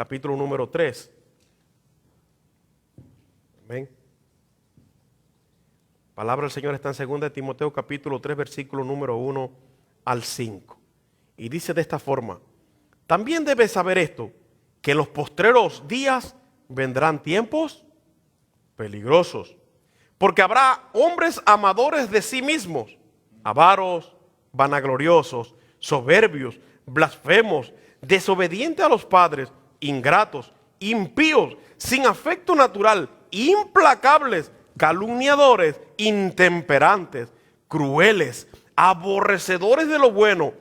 capítulo número 3. Amén. Palabra del Señor está en 2 Timoteo capítulo 3, versículo número 1 al 5. Y dice de esta forma: también debes saber esto, que en los postreros días vendrán tiempos peligrosos, porque habrá hombres amadores de sí mismos, avaros, vanagloriosos, soberbios, blasfemos, desobedientes a los padres, ingratos, impíos, sin afecto natural, implacables, calumniadores, intemperantes, crueles, aborrecedores de lo bueno.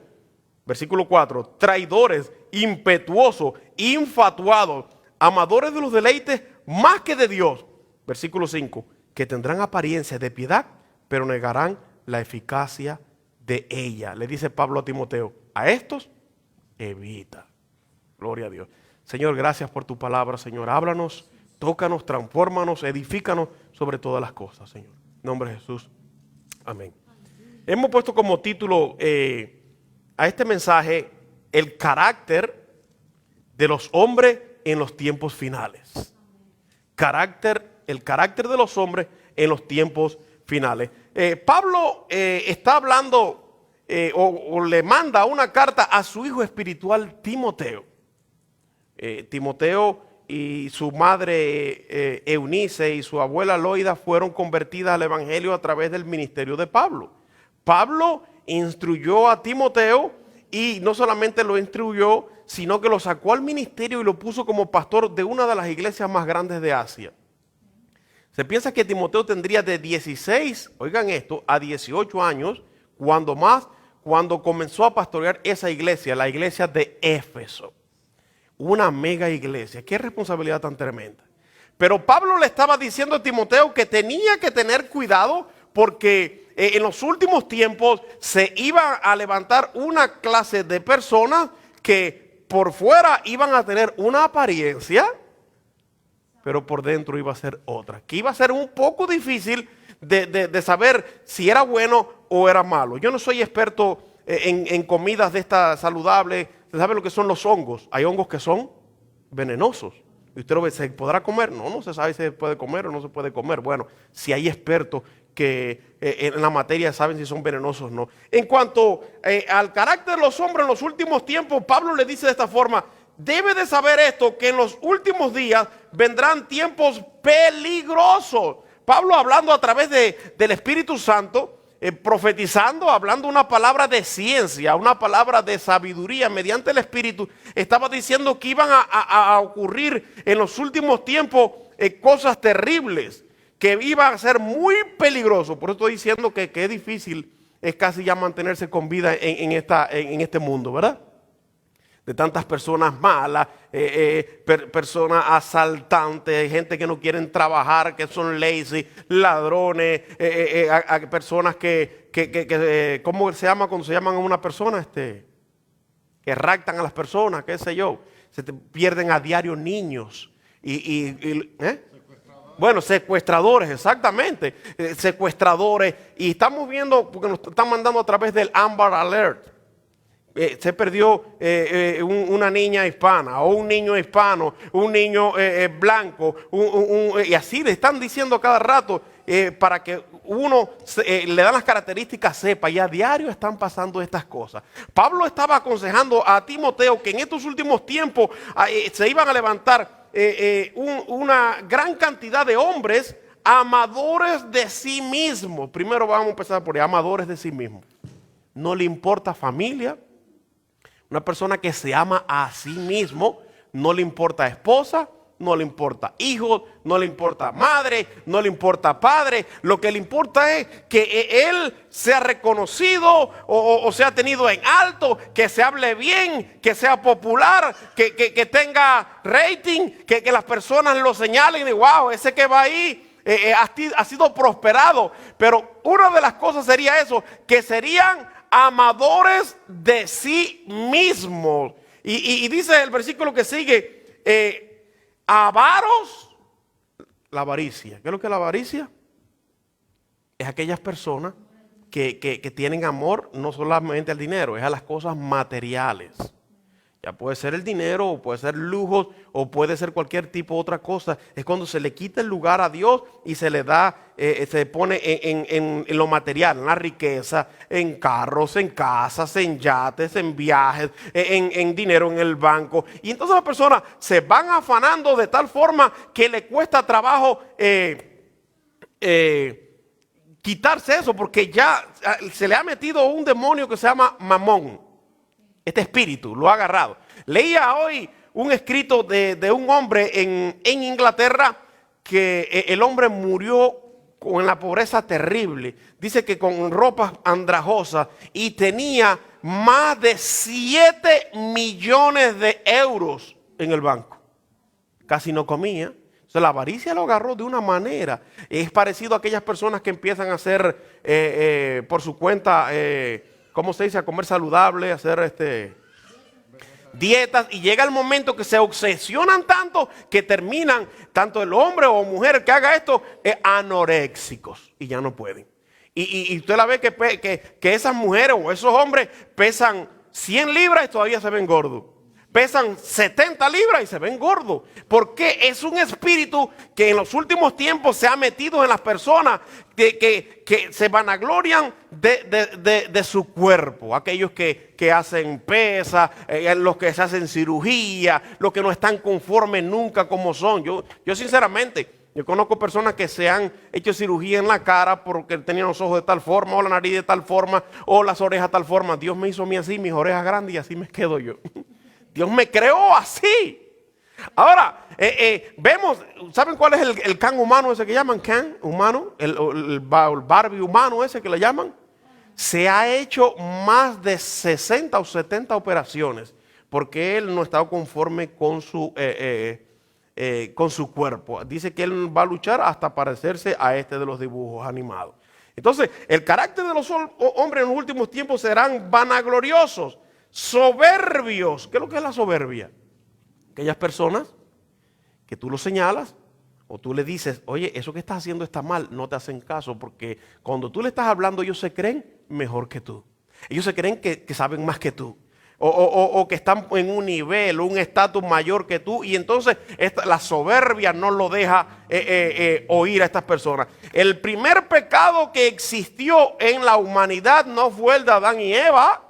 Versículo 4, traidores, impetuosos, infatuados, amadores de los deleites más que de Dios. Versículo 5, que tendrán apariencia de piedad, pero negarán la eficacia de ella. Le dice Pablo a Timoteo: a estos evita. Gloria a Dios. Señor, gracias por tu palabra, Señor. Háblanos, tócanos, transfórmanos, edifícanos sobre todas las cosas, Señor. En nombre de Jesús. Amén. Hemos puesto como título a este mensaje: el carácter de los hombres en los tiempos finales. El carácter de los hombres en los tiempos finales. Pablo está hablando o le manda una carta a su hijo espiritual Timoteo. Timoteo y su madre Eunice y su abuela Loida fueron convertidas al evangelio a través del ministerio de Pablo. Pablo instruyó a Timoteo, y no solamente lo instruyó, sino que lo sacó al ministerio y lo puso como pastor de una de las iglesias más grandes de Asia. Se piensa que Timoteo tendría de 16, oigan esto, a 18 años, cuando comenzó a pastorear esa iglesia, la iglesia de Éfeso. Una mega iglesia. Qué responsabilidad tan tremenda. Pero Pablo le estaba diciendo a Timoteo que tenía que tener cuidado, porque en los últimos tiempos se iba a levantar una clase de personas que por fuera iban a tener una apariencia, pero por dentro iba a ser otra, que iba a ser un poco difícil de saber si era bueno o era malo. Yo no soy experto en comidas de estas saludables. ¿Usted sabe lo que son los hongos? Hay hongos que son venenosos. Y usted lo ve, ¿se podrá comer? No se sabe si se puede comer o no se puede comer. Bueno, si hay expertos que en la materia saben si son venenosos o no. En cuanto al carácter de los hombres en los últimos tiempos, Pablo le dice de esta forma: debe de saber esto, que en los últimos días vendrán tiempos peligrosos. Pablo, hablando a través del Espíritu Santo, profetizando, hablando una palabra de ciencia, una palabra de sabiduría mediante el Espíritu, estaba diciendo que iban a ocurrir en los últimos tiempos cosas terribles, que iba a ser muy peligroso. Por eso estoy diciendo que es difícil, es casi ya mantenerse con vida en este mundo, ¿verdad? De tantas personas malas, personas asaltantes, gente que no quieren trabajar, que son lazy, ladrones, personas que ¿cómo se llama cuando se llaman a una persona? Que raptan a las personas, qué sé yo. Se pierden a diario niños. Bueno, secuestradores, exactamente. Secuestradores. Y estamos viendo, porque nos están mandando a través del Amber Alert. Se perdió una niña hispana, o un niño hispano, un niño blanco, y así le están diciendo cada rato para que uno le dan las características, sepa, y a diario están pasando estas cosas. Pablo estaba aconsejando a Timoteo que en estos últimos tiempos se iban a levantar una gran cantidad de hombres amadores de sí mismos. Primero vamos a empezar por ahí, amadores de sí mismos. No le importa familia. Una persona que se ama a sí mismo, no le importa esposa, no le importa hijos, no le importa madre, no le importa padre. Lo que le importa es que él sea reconocido o sea tenido en alto, que se hable bien, que sea popular, que tenga rating, que las personas lo señalen y wow, ese que va ahí ha sido prosperado. Pero una de las cosas sería eso, que serían amadores de sí mismos. Y dice el versículo que sigue, avaros, la avaricia. ¿Qué es lo que es la avaricia? Es aquellas personas que tienen amor no solamente al dinero, es a las cosas materiales. Ya puede ser el dinero, o puede ser lujos, o puede ser cualquier tipo de otra cosa. Es cuando se le quita el lugar a Dios y se le da, se pone en lo material, en la riqueza, en carros, en casas, en yates, en viajes, en dinero en el banco. Y entonces las personas se van afanando de tal forma que le cuesta trabajo quitarse eso, porque ya se le ha metido un demonio que se llama Mamón. Este espíritu lo ha agarrado. Leía hoy un escrito de un hombre en Inglaterra que el hombre murió con la pobreza terrible. Dice que con ropas andrajosas y tenía más de 7 millones de euros en el banco. Casi no comía. O sea, la avaricia lo agarró de una manera. Es parecido a aquellas personas que empiezan a hacer por su cuenta, ¿cómo se dice? A comer saludable, a hacer dietas, y llega el momento que se obsesionan tanto que terminan, tanto el hombre o mujer que haga esto, anoréxicos y ya no pueden. Y usted la ve que esas mujeres o esos hombres pesan 100 libras y todavía se ven gordos. Pesan 70 libras y se ven gordos. Porque es un espíritu que en los últimos tiempos se ha metido en las personas que se vanaglorian de su cuerpo. Aquellos que hacen pesas, los que se hacen cirugía, los que no están conformes nunca como son. Yo sinceramente, yo conozco personas que se han hecho cirugía en la cara porque tenían los ojos de tal forma, o la nariz de tal forma, o las orejas de tal forma. Dios me hizo a mí así, mis orejas grandes, y así me quedo yo. Dios me creó así. Ahora, vemos, ¿saben cuál es el can humano ese que llaman? Can humano, el Barbie humano ese que le llaman. Se ha hecho más de 60 o 70 operaciones porque él no está conforme con su cuerpo. Dice que él va a luchar hasta parecerse a este de los dibujos animados. Entonces, el carácter de los hombres en los últimos tiempos serán vanagloriosos, soberbios. ¿Qué es lo que es la soberbia? Aquellas personas que tú lo señalas o tú le dices, oye, eso que estás haciendo está mal, no te hacen caso, porque cuando tú le estás hablando ellos se creen mejor que tú. Ellos se creen que saben más que tú. O que están en un nivel, un estatus mayor que tú, y entonces la soberbia no lo deja oír a estas personas. El primer pecado que existió en la humanidad no fue el de Adán y Eva.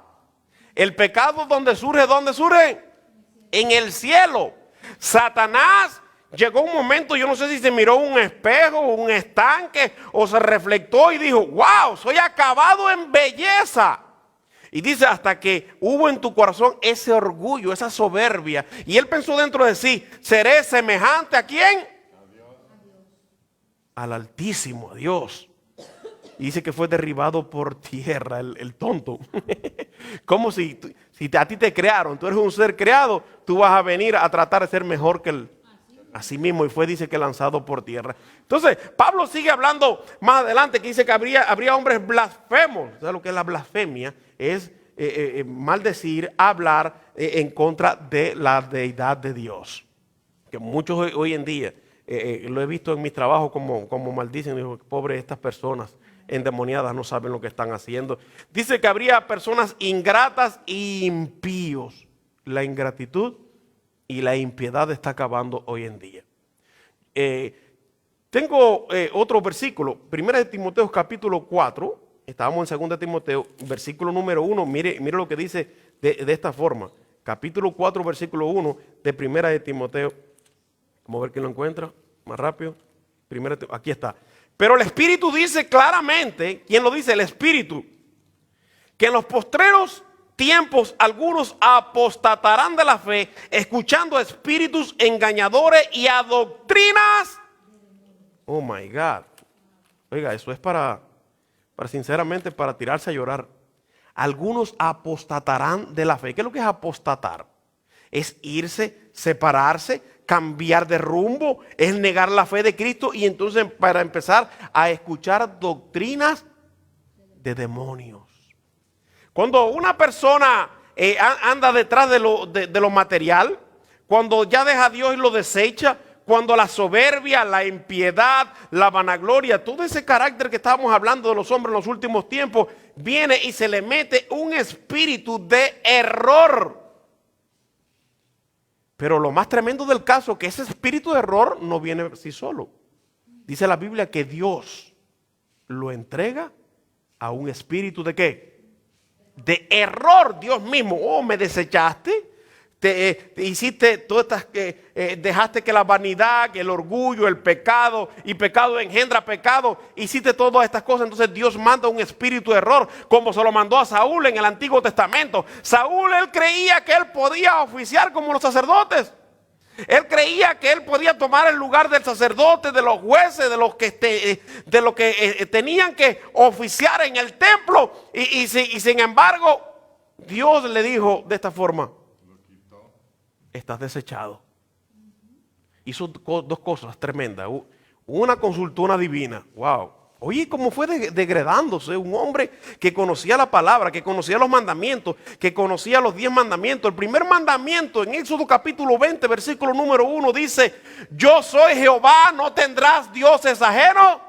El pecado ¿dónde surge? En el cielo. Satanás llegó un momento, yo no sé si se miró un espejo, un estanque, o se reflectó y dijo, wow, soy acabado en belleza. Y dice, hasta que hubo en tu corazón ese orgullo, esa soberbia. Y él pensó dentro de sí, ¿seré semejante a quién? A Dios. Al Altísimo, a Dios. Y dice que fue derribado por tierra, el tonto. Como si a ti te crearon, tú eres un ser creado, tú vas a venir a tratar de ser mejor que él. Así mismo, y fue, dice que lanzado por tierra. Entonces, Pablo sigue hablando más adelante, que dice que habría hombres blasfemos. ¿Sabes lo que es la blasfemia? Es maldecir, hablar en contra de la deidad de Dios. Que muchos hoy en día, lo he visto en mis trabajos como maldicen, digo, pobre estas personas endemoniadas no saben lo que están haciendo. Dice que habría personas ingratas e impíos. La ingratitud y la impiedad está acabando hoy en día. Tengo otro versículo, 1 Timoteo capítulo 4, estábamos en 2 Timoteo, versículo número 1, mire lo que dice de esta forma. Capítulo 4, versículo 1 de 1 Timoteo. Vamos a ver quién lo encuentra más rápido. Aquí está. Pero el Espíritu dice claramente, ¿quién lo dice? El Espíritu, que en los postreros tiempos algunos apostatarán de la fe, escuchando a espíritus engañadores y a doctrinas. Oh my God. Oiga, eso es para sinceramente, para tirarse a llorar. Algunos apostatarán de la fe. ¿Qué es lo que es apostatar? Es irse, separarse, cambiar de rumbo, es negar la fe de Cristo y entonces para empezar a escuchar doctrinas de demonios. Cuando una persona anda detrás de lo material, cuando ya deja a Dios y lo desecha, cuando la soberbia, la impiedad, la vanagloria, todo ese carácter que estábamos hablando de los hombres en los últimos tiempos, viene y se le mete un espíritu de error. Pero lo más tremendo del caso es que ese espíritu de error no viene por sí solo. Dice la Biblia que Dios lo entrega a un espíritu ¿de qué? De error. Dios mismo, oh, me desechaste. Te hiciste todas estas, dejaste que la vanidad, que el orgullo, el pecado, y pecado engendra pecado, hiciste todas estas cosas. Entonces Dios manda un espíritu de error, como se lo mandó a Saúl en el Antiguo Testamento. Saúl, él creía que él podía oficiar como los sacerdotes. Él creía que él podía tomar el lugar del sacerdote, de los jueces, de los que tenían que oficiar en el templo. Y sin embargo, Dios le dijo de esta forma: estás desechado. Hizo dos cosas tremendas. Una consultó una divina. Wow. Oye, cómo fue degradándose un hombre que conocía la palabra, que conocía los mandamientos, que conocía los 10 mandamientos. El primer mandamiento en Éxodo capítulo 20, versículo número 1 dice: yo soy Jehová, no tendrás dioses ajenos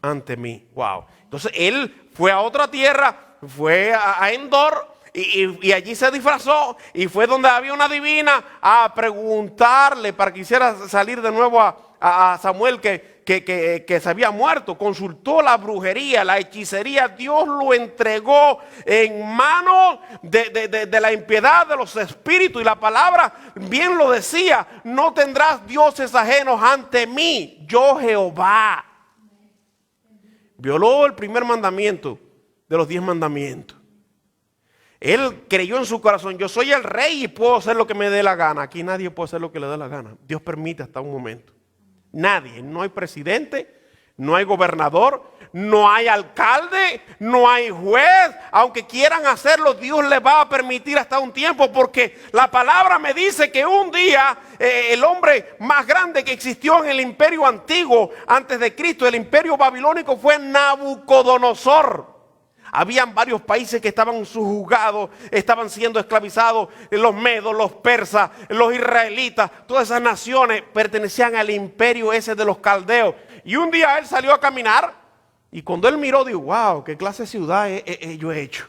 ante mí. Wow. Entonces él fue a otra tierra, fue a Endor. Y allí se disfrazó y fue donde había una divina a preguntarle para que hiciera salir de nuevo a Samuel que se había muerto. Consultó la brujería, la hechicería. Dios lo entregó en manos de la impiedad de los espíritus. Y la palabra bien lo decía: no tendrás dioses ajenos ante mí, yo Jehová. Violó el primer mandamiento de los 10 mandamientos. Él creyó en su corazón: yo soy el rey y puedo hacer lo que me dé la gana. Aquí nadie puede hacer lo que le dé la gana. Dios permite hasta un momento. Nadie. No hay presidente, no hay gobernador, no hay alcalde, no hay juez. Aunque quieran hacerlo, Dios les va a permitir hasta un tiempo, porque la palabra me dice que un día el hombre más grande que existió en el imperio antiguo antes de Cristo, el imperio babilónico, fue Nabucodonosor. Habían varios países que estaban subjugados, estaban siendo esclavizados: los medos, los persas, los israelitas. Todas esas naciones pertenecían al imperio ese de los caldeos. Y un día él salió a caminar, y cuando él miró, dijo: wow, qué clase de ciudad yo he hecho.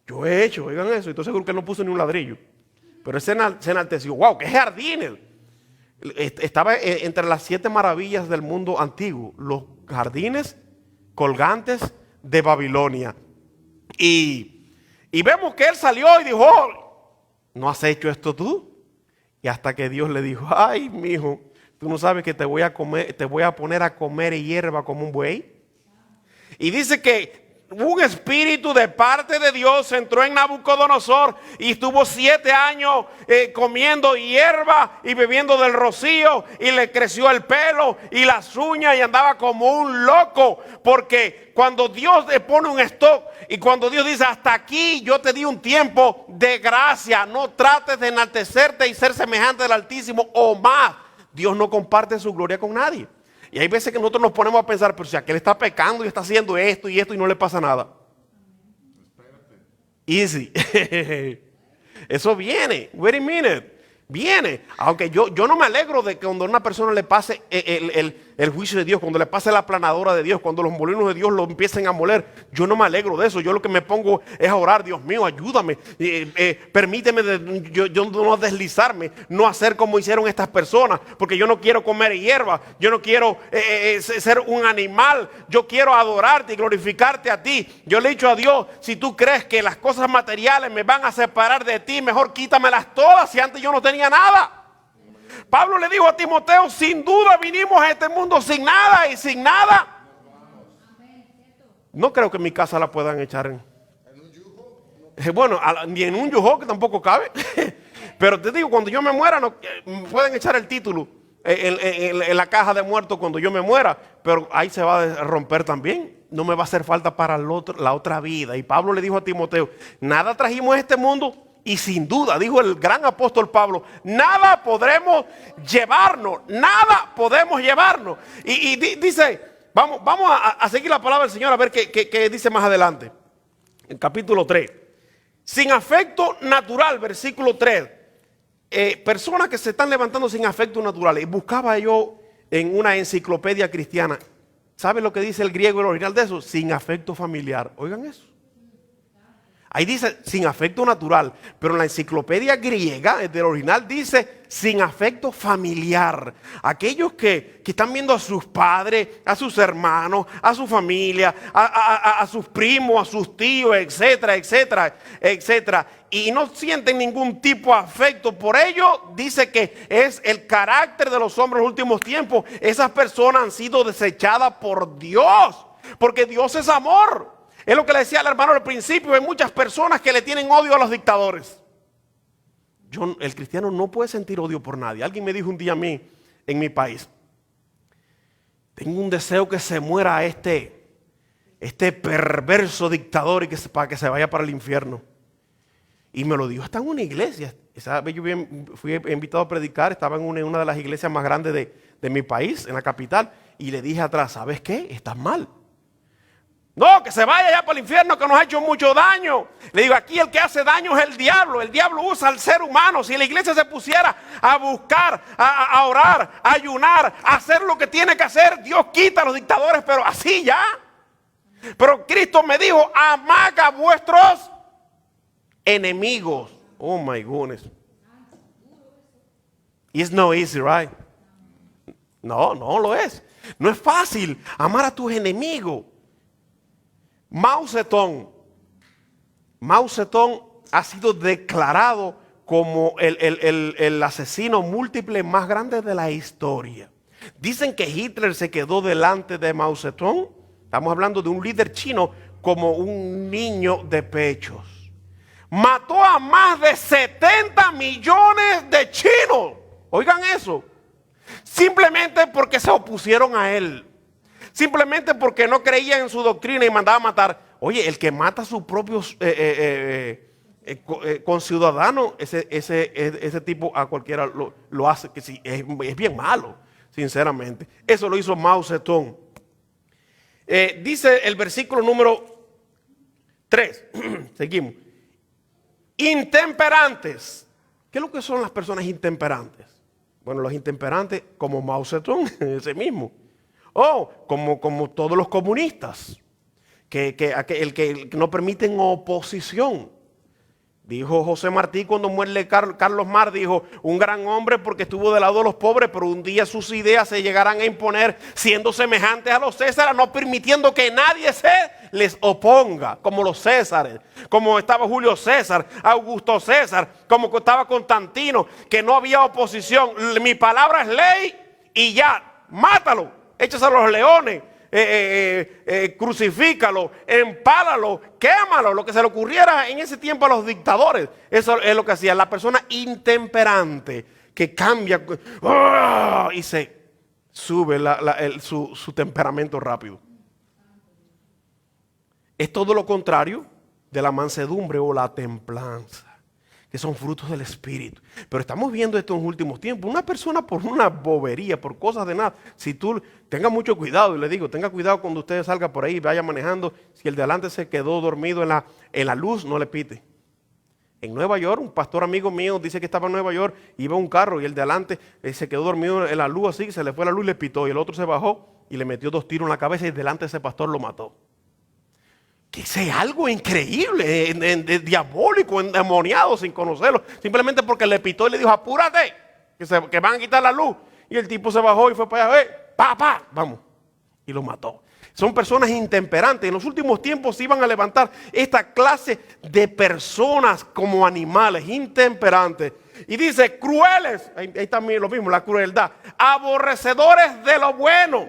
Yo he hecho, oigan eso. Entonces seguro que no puso ni un ladrillo. Pero él se enalteció: wow, qué jardines. Estaba entre las 7 maravillas del mundo antiguo: los jardines colgantes de Babilonia. Y vemos que él salió y dijo: oh, ¿no has hecho esto tú? Y hasta que Dios le dijo: ay, mijo, tú no sabes que te voy a poner a comer hierba como un buey. Y dice que un espíritu de parte de Dios entró en Nabucodonosor y estuvo 7 años comiendo hierba y bebiendo del rocío, y le creció el pelo y las uñas y andaba como un loco. Porque cuando Dios le pone un stop y cuando Dios dice: hasta aquí, yo te di un tiempo de gracia, no trates de enaltecerte y ser semejante al Altísimo o más. Dios no comparte su gloria con nadie. Y hay veces que nosotros nos ponemos a pensar: pero si aquel está pecando y está haciendo esto y esto y no le pasa nada. Easy. Eso viene. Wait a minute. Viene. Aunque yo no me alegro de que cuando a una persona le pase el juicio de Dios, cuando le pase la aplanadora de Dios, cuando los molinos de Dios lo empiecen a moler. Yo no me alegro de eso. Yo lo que me pongo es a orar: Dios mío, ayúdame. Permíteme yo no deslizarme, no hacer como hicieron estas personas, porque yo no quiero comer hierba. Yo no quiero ser un animal. Yo quiero adorarte y glorificarte a ti. Yo le he dicho a Dios: si tú crees que las cosas materiales me van a separar de ti, mejor quítamelas todas, si antes yo no tenía nada. Pablo le dijo a Timoteo: sin duda vinimos a este mundo sin nada, y sin nada no creo que mi casa la puedan echar en un yujo. Bueno, ni en un yujo, que tampoco cabe. Pero te digo, cuando yo me muera, no pueden echar el título en la caja de muertos cuando yo me muera, pero ahí se va a romper también. No me va a hacer falta para la otra vida. Y Pablo le dijo a Timoteo: nada trajimos a este mundo, y sin duda, dijo el gran apóstol Pablo, nada podremos llevarnos, nada podemos llevarnos. Y dice, vamos a seguir la palabra del Señor, a ver qué dice más adelante. En capítulo 3, sin afecto natural, versículo 3. Personas que se están levantando sin afecto natural. Y buscaba yo en una enciclopedia cristiana. ¿Sabe lo que dice el griego, el original de eso? Sin afecto familiar. Oigan eso. Ahí dice sin afecto natural, pero en la enciclopedia griega, del original, dice sin afecto familiar. Aquellos que están viendo a sus padres, a sus hermanos, a su familia, a sus primos, a sus tíos, etcétera, etcétera, etcétera. Y no sienten ningún tipo de afecto por ello. Dice que es el carácter de los hombres en los últimos tiempos. Esas personas han sido desechadas por Dios, porque Dios es amor. Es lo que le decía al hermano al principio. Hay muchas personas que le tienen odio a los dictadores. El cristiano no puede sentir odio por nadie. Alguien me dijo un día a mí, en mi país, tengo un deseo que se muera este perverso dictador y para que se vaya para el infierno. Y me lo dijo, está en una iglesia. Esa vez yo fui invitado a predicar, estaba en una de las iglesias más grandes de mi país, en la capital. Y le dije atrás, ¿sabes qué? Estás mal. No, que se vaya ya para el infierno, que nos ha hecho mucho daño. Le digo, aquí el que hace daño es el diablo. El diablo usa al ser humano. Si la iglesia se pusiera a buscar, a orar, a ayunar, a hacer lo que tiene que hacer, Dios quita a los dictadores, pero así ya. Pero Cristo me dijo, amad a vuestros enemigos. Oh my goodness. It's not easy, right? No lo es. No es fácil amar a tus enemigos. Mao Zedong ha sido declarado como el asesino múltiple más grande de la historia. Dicen que Hitler se quedó delante de Mao Zedong. Estamos hablando de un líder chino como un niño de pechos. Mató a más de 70 millones de chinos. Oigan eso. Simplemente porque se opusieron a él. Simplemente porque no creía en su doctrina y mandaba a matar. Oye, el que mata a sus propios conciudadanos, ese tipo a cualquiera lo hace, que sí, es bien malo, sinceramente. Eso lo hizo Mao Zedong. Dice el versículo número 3. Seguimos. Intemperantes. ¿Qué es lo que son las personas intemperantes? Bueno, los intemperantes, como Mao Zedong, ese mismo. Como todos los comunistas, que no permiten oposición. Dijo José Martí cuando muere Carlos Marx, dijo, un gran hombre porque estuvo del lado de los pobres, pero un día sus ideas se llegarán a imponer siendo semejantes a los Césares, no permitiendo que nadie se les oponga, como los Césares, como estaba Julio César, Augusto César, como estaba Constantino, que no había oposición. Mi palabra es ley y ya, mátalo. Échase a los leones, crucifícalo, empálalo, quémalo, lo que se le ocurriera en ese tiempo a los dictadores. Eso es lo que hacía la persona intemperante, que cambia y se sube su temperamento rápido. Es todo lo contrario de la mansedumbre o la templanza, que son frutos del Espíritu. Pero estamos viendo esto en los últimos tiempos. Una persona por una bobería, por cosas de nada. Si tú tenga mucho cuidado, y le digo, tenga cuidado cuando usted salga por ahí y vaya manejando. Si el de adelante se quedó dormido en la luz, no le pite. En Nueva York, un pastor amigo mío dice que estaba en Nueva York, iba un carro y el de adelante se quedó dormido en la luz así, se le fue la luz y le pitó. Y el otro se bajó y le metió 2 tiros en la cabeza y delante ese pastor lo mató. Que es algo increíble, diabólico, endemoniado sin conocerlo. Simplemente porque le pitó y le dijo, apúrate, que van a quitar la luz. Y el tipo se bajó y fue para allá, vamos. Y lo mató. Son personas intemperantes. En los últimos tiempos se iban a levantar esta clase de personas como animales, intemperantes. Y dice, crueles, ahí también lo mismo, la crueldad. Aborrecedores de lo bueno.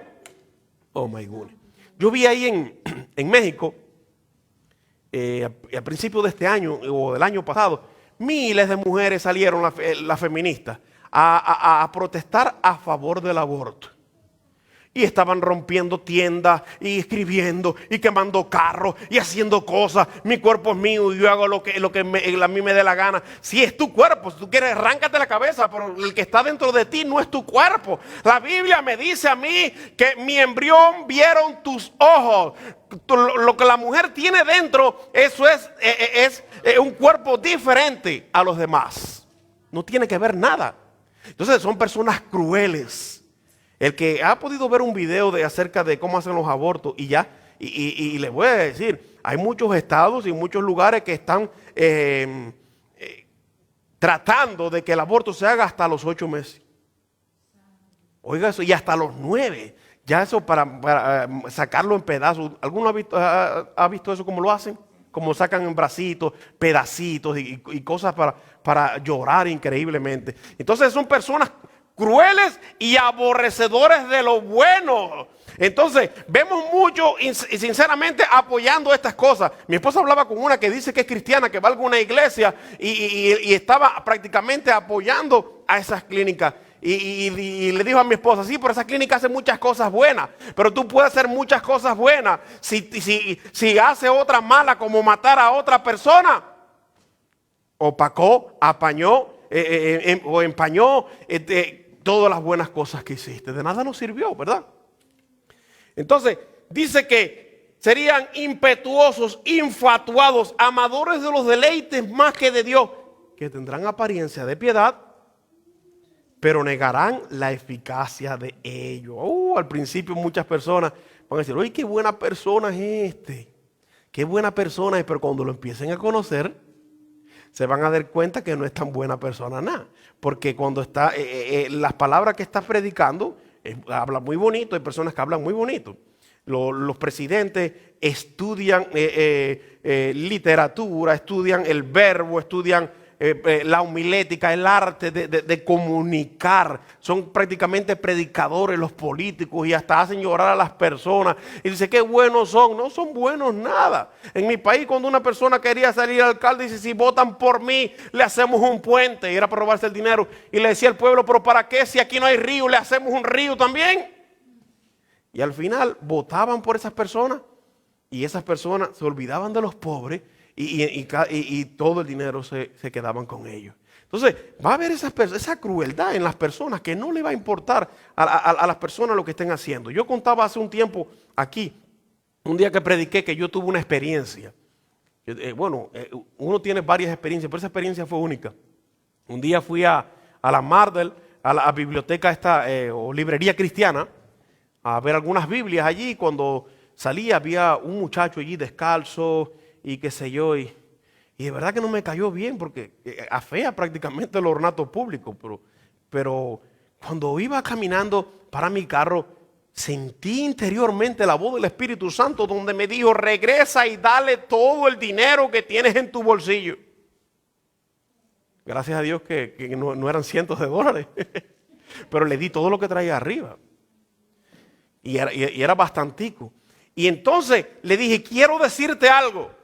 Oh my God. Yo vi ahí en México, a principios de este año o del año pasado, miles de mujeres salieron, las feministas, a protestar a favor del aborto. Y estaban rompiendo tiendas y escribiendo y quemando carros y haciendo cosas. Mi cuerpo es mío y yo hago lo que a mí me dé la gana. Si es tu cuerpo, si tú quieres, arráncate la cabeza, pero el que está dentro de ti no es tu cuerpo. La Biblia me dice a mí que mi embrión vieron tus ojos. Lo que la mujer tiene dentro, eso es un cuerpo diferente a los demás. No tiene que ver nada. Entonces son personas crueles. El que ha podido ver un video acerca de cómo hacen los abortos y Y le voy a decir, hay muchos estados y muchos lugares que están tratando de que el aborto se haga hasta los 8 meses. Oiga eso, y hasta los 9. Ya eso para sacarlo en pedazos. ¿Alguno ha visto eso cómo lo hacen? Como sacan en bracitos, pedacitos y cosas para llorar increíblemente. Entonces son personas crueles y aborrecedores de lo bueno. Entonces vemos mucho sinceramente apoyando estas cosas. Mi esposa hablaba con una que dice que es cristiana, que va a alguna iglesia y estaba prácticamente apoyando a esas clínicas. Y le dijo a mi esposa, sí, pero esa clínica hace muchas cosas buenas, pero tú puedes hacer muchas cosas buenas si hace otra mala, como matar a otra persona. Opacó, apañó o empañó todas las buenas cosas que hiciste. De nada nos sirvió, ¿verdad? Entonces, dice que serían impetuosos, infatuados, amadores de los deleites más que de Dios, que tendrán apariencia de piedad, pero negarán la eficacia de ello. Al principio muchas personas van a decir, oye, qué buena persona es este. Qué buena persona es, pero cuando lo empiecen a conocer, se van a dar cuenta que no es tan buena persona nada. Porque cuando está, las palabras que está predicando, habla muy bonito, hay personas que hablan muy bonito. Los presidentes estudian literatura, estudian el verbo, estudian la homilética, el arte de comunicar. Son prácticamente predicadores los políticos y hasta hacen llorar a las personas. Y dice, qué buenos son. No son buenos nada. En mi país, cuando una persona quería salir alcalde, dice, si votan por mí, le hacemos un puente. Y era para robarse el dinero. Y le decía al pueblo, pero ¿para qué? Si aquí no hay río, le hacemos un río también. Y al final votaban por esas personas. Y esas personas se olvidaban de los pobres. Y todo el dinero se quedaban con ellos. Entonces va a haber esa crueldad en las personas que no le va a importar a las personas lo que estén haciendo. Yo contaba hace un tiempo aquí, un día que prediqué, que yo tuve una experiencia. Uno tiene varias experiencias, pero esa experiencia fue única. Un día fui a la Mardel, a la biblioteca o librería cristiana, a ver algunas Biblias allí. Cuando salí había un muchacho allí descalzo y qué sé yo, y de verdad que no me cayó bien porque afea prácticamente el ornato público, pero cuando iba caminando para mi carro, sentí interiormente la voz del Espíritu Santo donde me dijo, regresa y dale todo el dinero que tienes en tu bolsillo. Gracias a Dios que no eran cientos de dólares, pero le di todo lo que traía arriba, y era bastantico. Y entonces le dije, quiero decirte algo.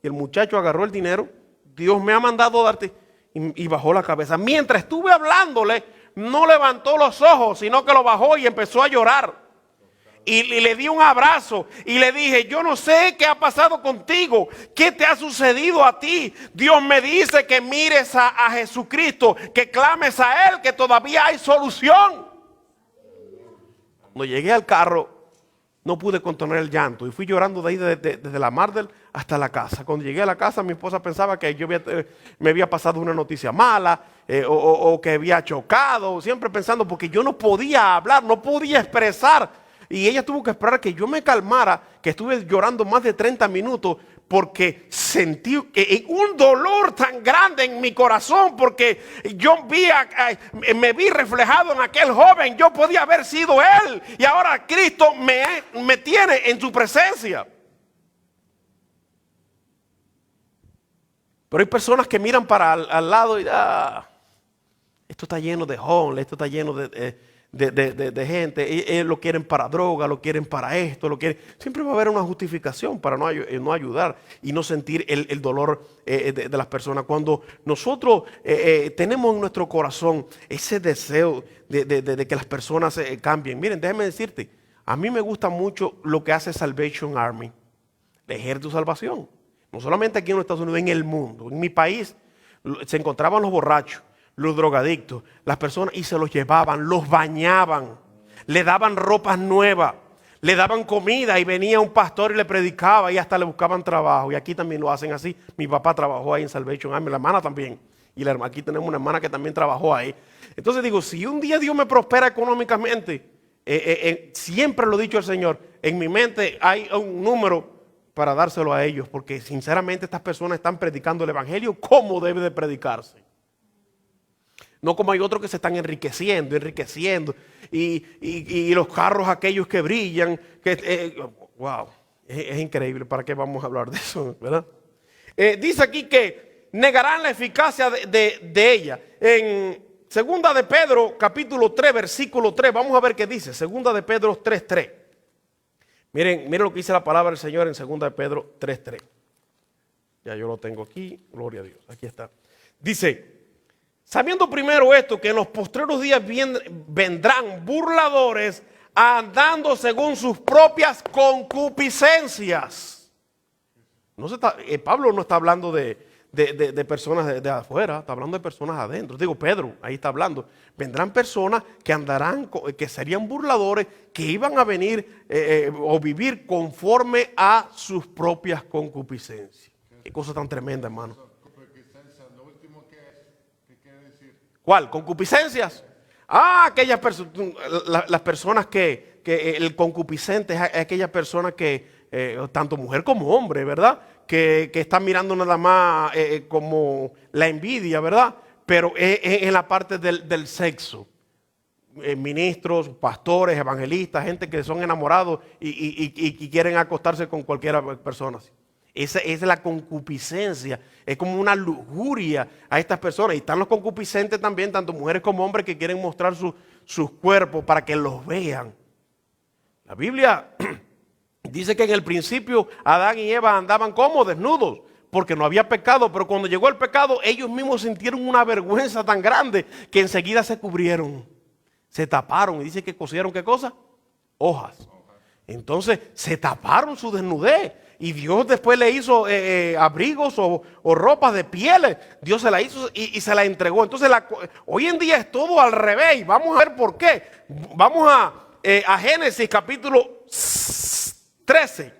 Y el muchacho agarró el dinero, Dios me ha mandado darte, y bajó la cabeza. Mientras estuve hablándole, no levantó los ojos, sino que lo bajó y empezó a llorar. Y le di un abrazo y le dije, yo no sé qué ha pasado contigo, qué te ha sucedido a ti. Dios me dice que mires a Jesucristo, que clames a Él, que todavía hay solución. Cuando llegué al carro, no pude contener el llanto y fui llorando de ahí desde la Mardel hasta la casa. Cuando llegué a la casa, mi esposa pensaba que me había pasado una noticia mala o que había chocado, siempre pensando, porque yo no podía hablar, no podía expresar. Y ella tuvo que esperar que yo me calmara, que estuve llorando más de 30 minutos porque sentí un dolor tan grande en mi corazón, porque yo me vi reflejado en aquel joven. Yo podía haber sido él y ahora Cristo me tiene en su presencia. Pero hay personas que miran para al lado y esto está lleno de homeless, esto está lleno de gente, lo quieren para droga, lo quieren para esto, lo quieren. Siempre va a haber una justificación para no ayudar y no sentir el dolor de las personas. Cuando nosotros tenemos en nuestro corazón ese deseo de que las personas cambien. Miren, déjame decirte, a mí me gusta mucho lo que hace Salvation Army, el ejército de salvación. No solamente aquí en los Estados Unidos, en el mundo. En mi país se encontraban los borrachos, los drogadictos, las personas, y se los llevaban, los bañaban, le daban ropas nuevas, le daban comida, y venía un pastor y le predicaba y hasta le buscaban trabajo. Y aquí también lo hacen así. Mi papá trabajó ahí en Salvation Army, la hermana también. Y aquí tenemos una hermana que también trabajó ahí. Entonces digo, si un día Dios me prospera económicamente, siempre lo he dicho al Señor, en mi mente hay un número para dárselo a ellos, porque sinceramente estas personas están predicando el evangelio como debe de predicarse. No como hay otros que se están enriqueciendo, y los carros aquellos que brillan, wow, es increíble. ¿Para qué vamos a hablar de eso, verdad? Dice aquí que negarán la eficacia de ella. En Segunda de Pedro, capítulo 3, versículo 3, vamos a ver qué dice. Segunda de Pedro 3:3. Miren lo que dice la palabra del Señor en Segunda de Pedro 3:3. Ya yo lo tengo aquí, gloria a Dios, aquí está. Dice, sabiendo primero esto, que en los postreros días vendrán burladores andando según sus propias concupiscencias. Pablo no está hablando de personas de afuera, está hablando de personas adentro. Digo, Pedro, ahí está hablando. Vendrán personas que andarán, que serían burladores, que iban a venir o vivir conforme a sus propias concupiscencias. Qué cosa tan tremenda, hermano. Lo último que es, ¿qué quiere decir? ¿Cuál? ¿Concupiscencias? Aquellas personas, las personas que el concupiscente es aquella persona que, tanto mujer como hombre, ¿verdad? Que están mirando nada más como la envidia, ¿verdad? Pero en la parte del sexo. Ministros, pastores, evangelistas, gente que son enamorados y quieren acostarse con cualquier persona. Esa es la concupiscencia, es como una lujuria a estas personas. Y están los concupiscentes también, tanto mujeres como hombres, que quieren mostrar sus cuerpos para que los vean. La Biblia dice que en el principio Adán y Eva andaban como desnudos, porque no había pecado, pero cuando llegó el pecado, ellos mismos sintieron una vergüenza tan grande que enseguida se cubrieron, se taparon, y dice que cosieron, ¿qué cosa? Hojas. Entonces se taparon su desnudez. Y Dios después le hizo abrigos o ropas de pieles. Dios se la hizo y se la entregó. Entonces hoy en día es todo al revés. Vamos a ver por qué. Vamos a Génesis capítulo 13.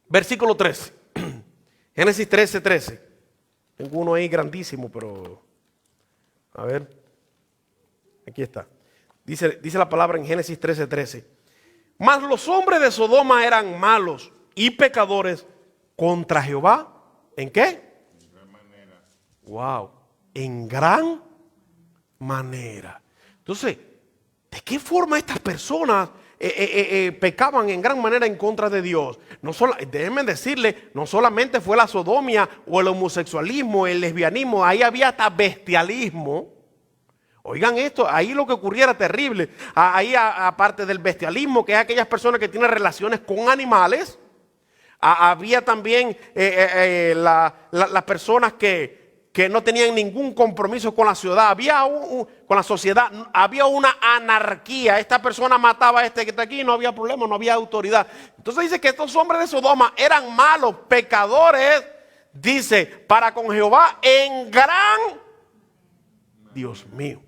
Versículo 13. Génesis 13:13. Tengo uno ahí grandísimo, pero a ver. Aquí está. Dice la palabra en Génesis 13:13. Mas los hombres de Sodoma eran malos y pecadores contra Jehová. ¿En qué? En gran manera. Wow, en gran manera. Entonces, ¿de qué forma estas personas pecaban en gran manera en contra de Dios? Déjenme decirle, no solamente fue la sodomia o el homosexualismo, el lesbianismo, ahí había hasta bestialismo. Oigan esto, ahí lo que ocurría era terrible. Ahí aparte del bestialismo, que es aquellas personas que tienen relaciones con animales, había también las personas que no tenían ningún compromiso con la ciudad, con la sociedad, había una anarquía. Esta persona mataba a este que está aquí y no había problema, no había autoridad. Entonces dice que estos hombres de Sodoma eran malos, pecadores, dice, para con Jehová en gran, Dios mío.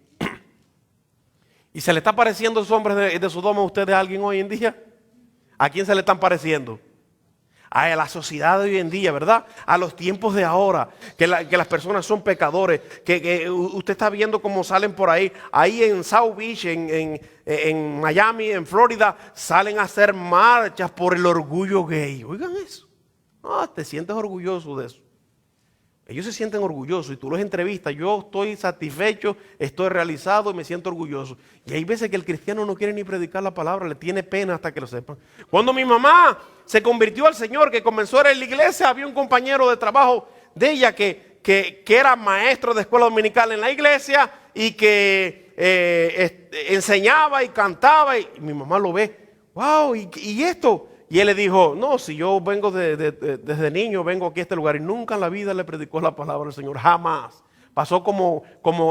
¿Y se le está pareciendo a esos hombres de Sodoma a ustedes a alguien hoy en día? ¿A quién se le están pareciendo? A la sociedad de hoy en día, ¿verdad? A los tiempos de ahora, que las personas son pecadores, que usted está viendo cómo salen por ahí en South Beach, en Miami, en Florida, salen a hacer marchas por el orgullo gay. Oigan eso. No, te sientes orgulloso de eso. Ellos se sienten orgullosos y tú los entrevistas. Yo estoy satisfecho, estoy realizado y me siento orgulloso. Y hay veces que el cristiano no quiere ni predicar la palabra, le tiene pena hasta que lo sepan. Cuando mi mamá se convirtió al Señor, que comenzó a ir a la iglesia, había un compañero de trabajo de ella que era maestro de escuela dominical en la iglesia y que enseñaba y cantaba. Y mi mamá lo ve, wow, ¿y esto? Y él le dijo, no, si yo vengo desde niño, vengo aquí a este lugar, y nunca en la vida le predicó la palabra del Señor, jamás. Pasó como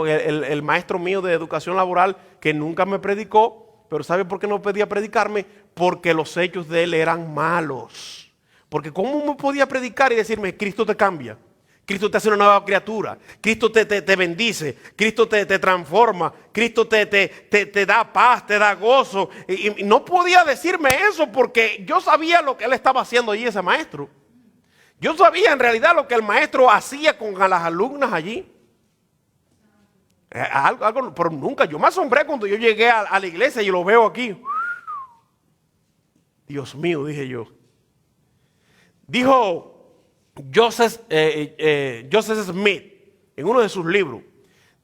el maestro mío de educación laboral, que nunca me predicó, pero ¿sabe por qué no podía predicarme? Porque los hechos de él eran malos. Porque ¿cómo me podía predicar y decirme, Cristo te cambia? Cristo te hace una nueva criatura, Cristo te bendice, Cristo te transforma, Cristo te da paz, te da gozo. Y no podía decirme eso porque yo sabía lo que él estaba haciendo allí, ese maestro. Yo sabía en realidad lo que el maestro hacía con las alumnas allí. Pero nunca, yo me asombré cuando yo llegué a la iglesia y lo veo aquí. Dios mío, dije yo. Dijo Joseph Smith, en uno de sus libros,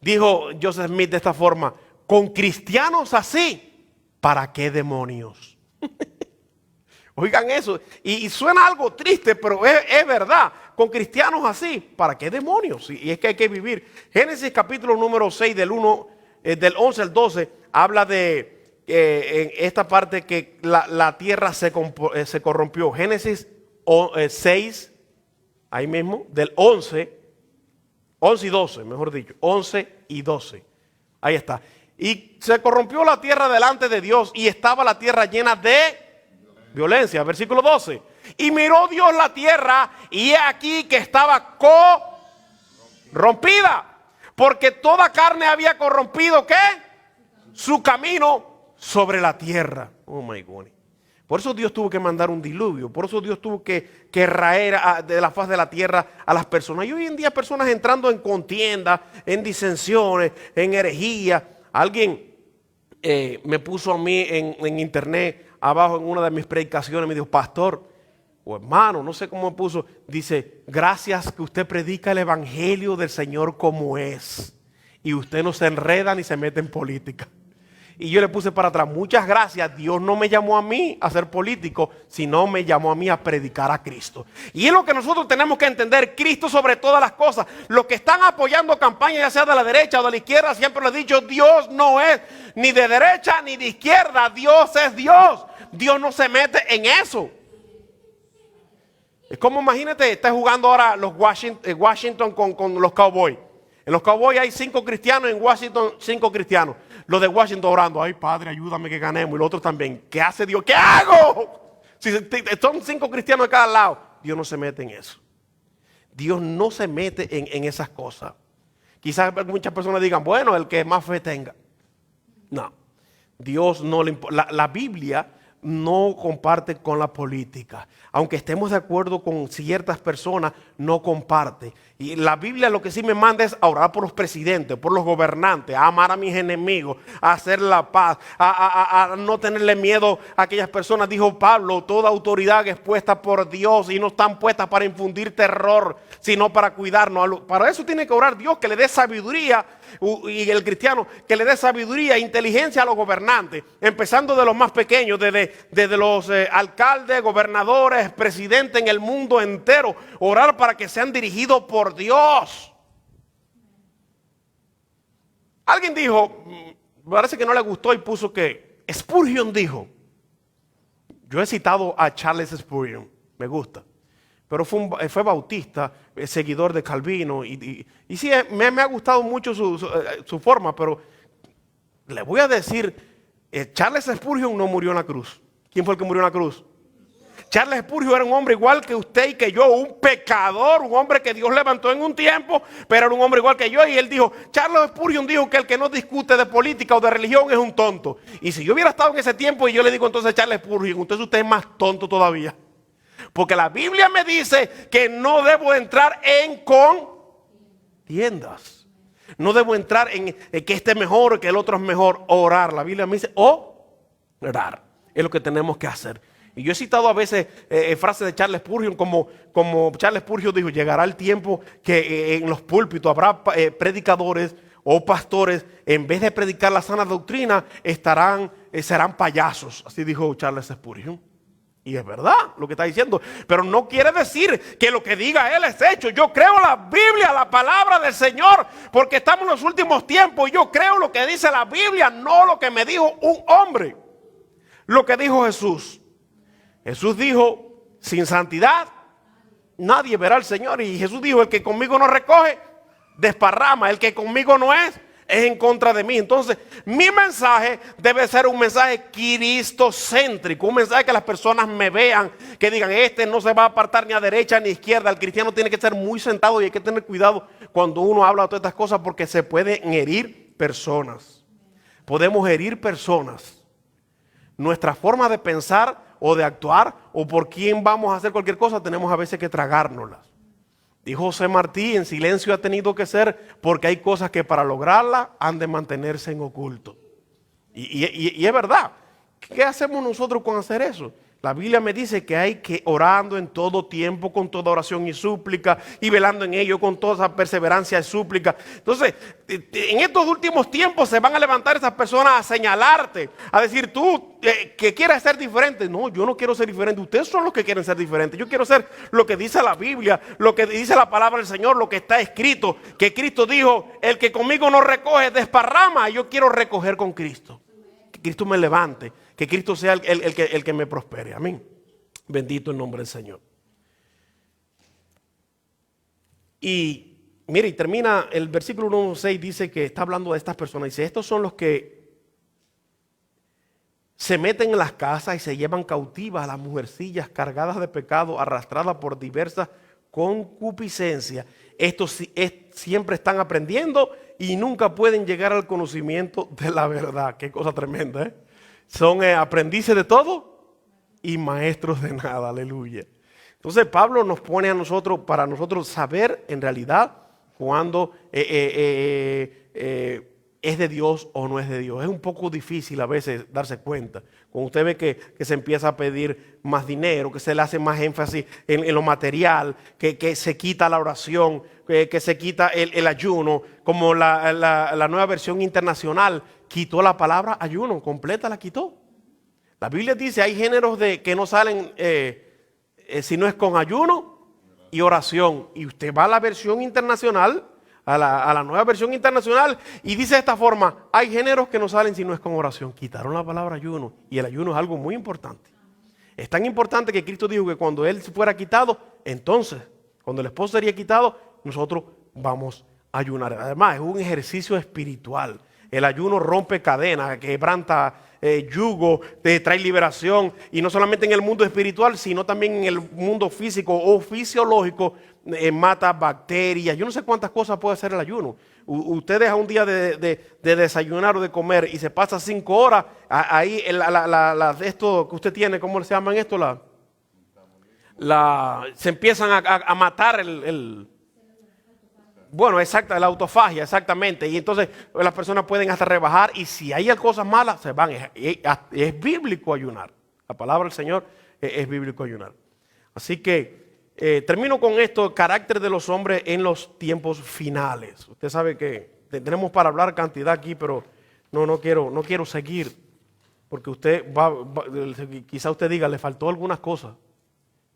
dijo Joseph Smith de esta forma: con cristianos así, ¿para qué demonios? Oigan eso, y suena algo triste, pero es verdad. Con cristianos así, ¿para qué demonios? Y es que hay que vivir. Génesis capítulo número 6, del 11 al 12, habla de en esta parte que la tierra se corrompió. Génesis 6, ahí mismo, del 11 y 12, mejor dicho, 11 y 12. Ahí está. Y se corrompió la tierra delante de Dios y estaba la tierra llena de violencia. Versículo 12. Y miró Dios la tierra y he aquí que estaba corrompida, porque toda carne había corrompido, ¿qué? Su camino sobre la tierra. Oh my God. Por eso Dios tuvo que mandar un diluvio. Por eso Dios tuvo que raer de la faz de la tierra a las personas. Y hoy en día personas entrando en contiendas, en disensiones, en herejía. Alguien me puso a mí en internet, abajo en una de mis predicaciones, me dijo: pastor o hermano, no sé cómo me puso, dice: gracias que usted predica el evangelio del Señor como es, y usted no se enreda ni se mete en política. Y yo le puse para atrás: muchas gracias, Dios no me llamó a mí a ser político, sino me llamó a mí a predicar a Cristo. Y es lo que nosotros tenemos que entender: Cristo sobre todas las cosas. Los que están apoyando campañas, ya sea de la derecha o de la izquierda, siempre lo he dicho, Dios no es ni de derecha ni de izquierda, Dios es Dios. Dios no se mete en eso. Es como, imagínate, estás jugando ahora los Washington con los Cowboys. En los Cowboys hay 5 cristianos, en Washington 5 cristianos. Los de Washington orando: ay, Padre, ayúdame que ganemos. Y los otros también: ¿qué hace Dios? ¿Qué hago? Si son 5 cristianos de cada lado. Dios no se mete en eso. Dios no se mete en esas cosas. Quizás muchas personas digan: bueno, el que más fe tenga. No, Dios no le importa. La Biblia no comparte con la política. Aunque estemos de acuerdo con ciertas personas, no comparte. Y la Biblia lo que sí me manda es a orar por los presidentes, por los gobernantes, a amar a mis enemigos, a hacer la paz, a no tenerle miedo a aquellas personas. Dijo Pablo: toda autoridad es puesta por Dios y no están puestas para infundir terror, sino para cuidarnos. Para eso tiene que orar Dios, que le dé sabiduría, y el cristiano que le dé sabiduría e inteligencia a los gobernantes, empezando de los más pequeños, desde los alcaldes, gobernadores, presidentes en el mundo entero. Orar para que sean dirigidos por Dios. Alguien dijo, parece que no le gustó y puso que Spurgeon dijo. Yo he citado a Charles Spurgeon, me gusta, pero fue bautista, seguidor de Calvino, y sí, me ha gustado mucho su forma, pero le voy a decir, Charles Spurgeon no murió en la cruz. ¿Quién fue el que murió en la cruz? Charles Spurgeon era un hombre igual que usted y que yo, un pecador, un hombre que Dios levantó en un tiempo, pero era un hombre igual que yo. Y él dijo, Charles Spurgeon dijo que el que no discute de política o de religión es un tonto. Y si yo hubiera estado en ese tiempo y yo le digo entonces a Charles Spurgeon, entonces usted es más tonto todavía. Porque la Biblia me dice que no debo entrar en contiendas. No debo entrar en que este es mejor, que el otro es mejor. Orar. La Biblia me dice orar. Es lo que tenemos que hacer. Y yo he citado a veces frases de Charles Spurgeon, como Charles Spurgeon dijo: llegará el tiempo que en los púlpitos habrá predicadores o pastores, en vez de predicar la sana doctrina, serán payasos. Así dijo Charles Spurgeon. Y es verdad lo que está diciendo, pero no quiere decir que lo que diga él es hecho. Yo creo la Biblia, la palabra del Señor, porque estamos en los últimos tiempos y yo creo lo que dice la Biblia, no lo que me dijo un hombre. Lo que dijo Jesús. Jesús dijo: sin santidad nadie verá al Señor. Y Jesús dijo: el que conmigo no recoge, desparrama. El que conmigo no es en contra de mí. Entonces, mi mensaje debe ser un mensaje cristocéntrico, un mensaje que las personas me vean, que digan: este no se va a apartar ni a derecha ni a izquierda. El cristiano tiene que ser muy sentado y hay que tener cuidado cuando uno habla de todas estas cosas, porque se pueden herir personas. Podemos herir personas. Nuestra forma de pensar o de actuar, o por quién vamos a hacer cualquier cosa, tenemos a veces que tragárnoslas. Dijo José Martí, en silencio ha tenido que ser porque hay cosas que para lograrlas han de mantenerse en oculto. Y es verdad. ¿Qué hacemos nosotros con hacer eso? La Biblia me dice que hay que orando en todo tiempo, con toda oración y súplica, y velando en ello con toda esa perseverancia y súplica. Entonces, en estos últimos tiempos se van a levantar esas personas a señalarte, a decir tú que quieres ser diferente. No, yo no quiero ser diferente. Ustedes son los que quieren ser diferentes. Yo quiero ser lo que dice la Biblia, lo que dice la palabra del Señor, lo que está escrito. Que Cristo dijo, el que conmigo no recoge, desparrama. Yo quiero recoger con Cristo. Que Cristo me levante. Que Cristo sea el que me prospere. Amén. Bendito el nombre del Señor. Y mire, y termina el versículo 1:6, dice que está hablando de estas personas. Dice, estos son los que se meten en las casas y se llevan cautivas a las mujercillas cargadas de pecado, arrastradas por diversas concupiscencias. Estos siempre están aprendiendo y nunca pueden llegar al conocimiento de la verdad. Qué cosa tremenda, ¿eh? Son aprendices de todo y maestros de nada, aleluya. Entonces Pablo nos pone a nosotros, para nosotros saber en realidad cuándo es de Dios o no es de Dios. Es un poco difícil a veces darse cuenta. Cuando usted ve que se empieza a pedir más dinero, que se le hace más énfasis en lo material, que se quita la oración, que se quita el ayuno, como la nueva versión internacional quitó la palabra ayuno, completa la quitó. La Biblia dice, hay géneros que no salen si no es con ayuno y oración. Y usted va a la versión internacional, a la nueva versión internacional, y dice de esta forma, hay géneros que no salen si no es con oración. Quitaron la palabra ayuno, y el ayuno es algo muy importante. Es tan importante que Cristo dijo que cuando Él fuera quitado, entonces, cuando el esposo sería quitado, nosotros vamos a ayunar. Además, es un ejercicio espiritual. El ayuno rompe cadenas, quebranta yugo, trae liberación, y no solamente en el mundo espiritual, sino también en el mundo físico o fisiológico, mata bacterias. Yo no sé cuántas cosas puede hacer el ayuno. Usted deja un día de desayunar o de comer y se pasa 5 horas, ahí esto que usted tiene, ¿cómo se llaman esto? Se empiezan a matar bueno, exacto, la autofagia, exactamente. Y entonces las personas pueden hasta rebajar, y si hay cosas malas, se van. Es bíblico ayunar. La palabra del Señor es bíblico ayunar. Así que termino con esto, carácter de los hombres en los tiempos finales. Usted sabe que tenemos para hablar cantidad aquí, pero no quiero seguir, porque usted quizá usted diga, le faltó algunas cosas.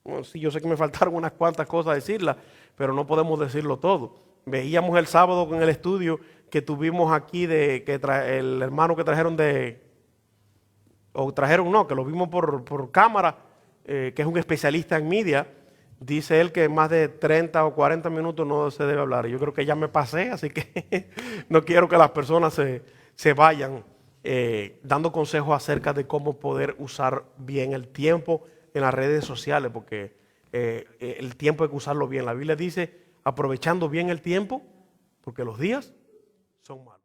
Bueno, sí, yo sé que me faltaron unas cuantas cosas a decirlas, pero no podemos decirlo todo. Veíamos el sábado con el estudio que tuvimos aquí el hermano que trajeron que lo vimos por cámara, que es un especialista en media. Dice él que más de 30 o 40 minutos no se debe hablar. Yo creo que ya me pasé, así que no quiero que las personas se vayan dando consejos acerca de cómo poder usar bien el tiempo en las redes sociales, porque el tiempo hay que usarlo bien. La Biblia dice, aprovechando bien el tiempo, porque los días son malos.